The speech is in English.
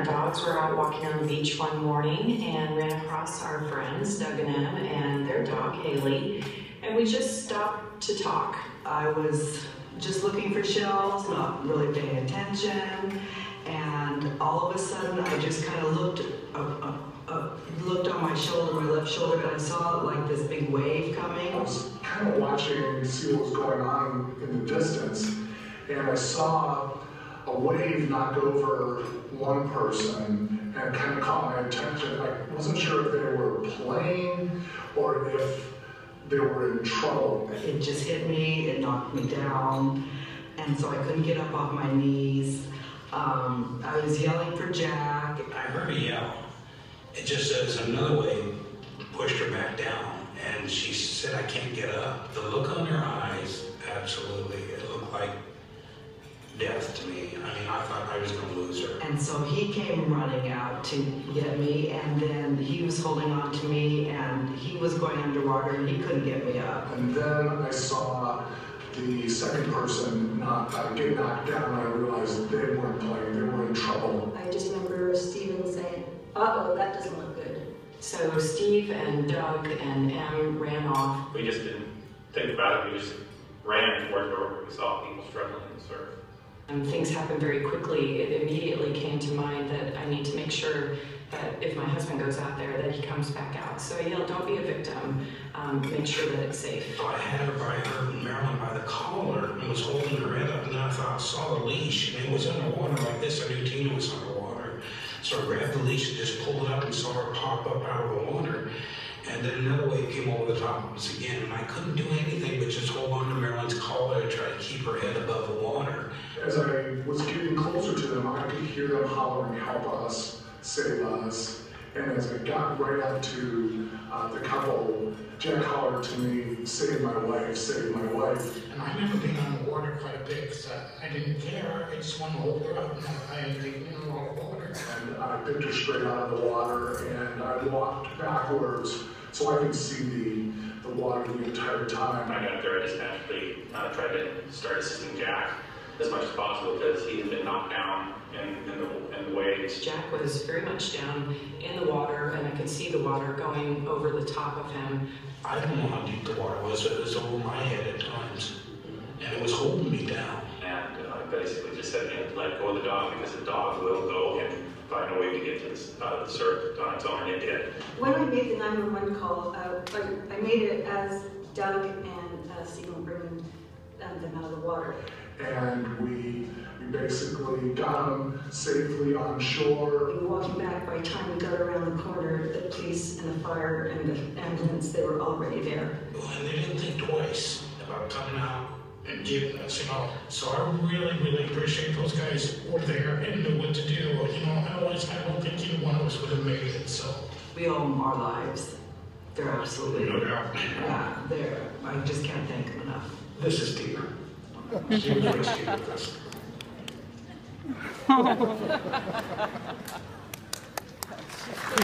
our dogs were out walking on the beach one morning and ran across our friends, Doug and Em, and their dog, Haley, and we just stopped to talk. I was just looking for shells, not really paying attention, and all of a sudden I just kind of looked on my shoulder, my left shoulder, and I saw like this big wave coming. I was kind of watching to see what was going on in the distance, and I saw a wave knock over one person and kind of caught my attention. I wasn't sure if they were playing or if they were in trouble. It just hit me, it knocked me down, and so I couldn't get up off my knees. I was yelling for Jack. I heard her yell. It just as another wave pushed her back down, and she said, "I can't get up." The look on her eyes, absolutely, it looked like death to me. I mean, I thought I was going to lose her. And so he came running out to get me, and then he was holding on to me, and he was going underwater, and he couldn't get me up. And then I saw the second person get knocked down, and I realized they weren't playing, they were in trouble. I just remember Steven saying, "Uh-oh, that doesn't look good." So Steve and Doug and Em ran off. We just didn't think about it, we just ran toward where we saw people struggling in the surf. And things happened very quickly. It immediately came to mind that I need to make sure that if my husband goes out there, that he comes back out. So I yelled, "Don't be a victim, make sure that it's safe." So I had her by Maryann by the collar and was holding her head up, and I thought I saw the leash, and it was underwater like this. I knew Tina was underwater. So I grabbed the leash and just pulled it up and saw her pop up out of the water. And then another wave came over the top of us again, and I couldn't do anything but just hold on to Maryann's collar and try to keep her head above the water. As I was getting closer to them, I could hear them hollering, "Help us, save us." And as I got right up to the couple, Jack hollered to me, "Save my wife, save my wife." And I've never been on the water quite a bit because I didn't care. I just wanted to hold her up, and I didn't take in a lot of water. And I picked her straight out of the water, and I walked backwards so I could see the water the entire time. When I got there, I just naturally tried to start assisting Jack as much as possible because he had been knocked down in the waves. Jack was very much down in the water, and I could see the water going over the top of him. I don't know how deep the water was. It was over my head at times, and it was holding me down. And I basically just said, let go of the dog because the dog will go and find a way to get to the surf on its own, and it did. When I made the 911 call, I made it as Doug and Steven were bringing them out of the water. And we basically got them safely on shore. We were walking back. By the time we got around the corner, the police and the fire and the ambulance, they were already there. And they didn't think twice about coming out and giving us, So I really, really appreciate those guys were there and knew what to do. Otherwise I don't think either one of us would have made it, so. We owe them our lives. They're absolutely, No doubt. yeah, I just can't thank them enough. This is Tina. She was rescued with us.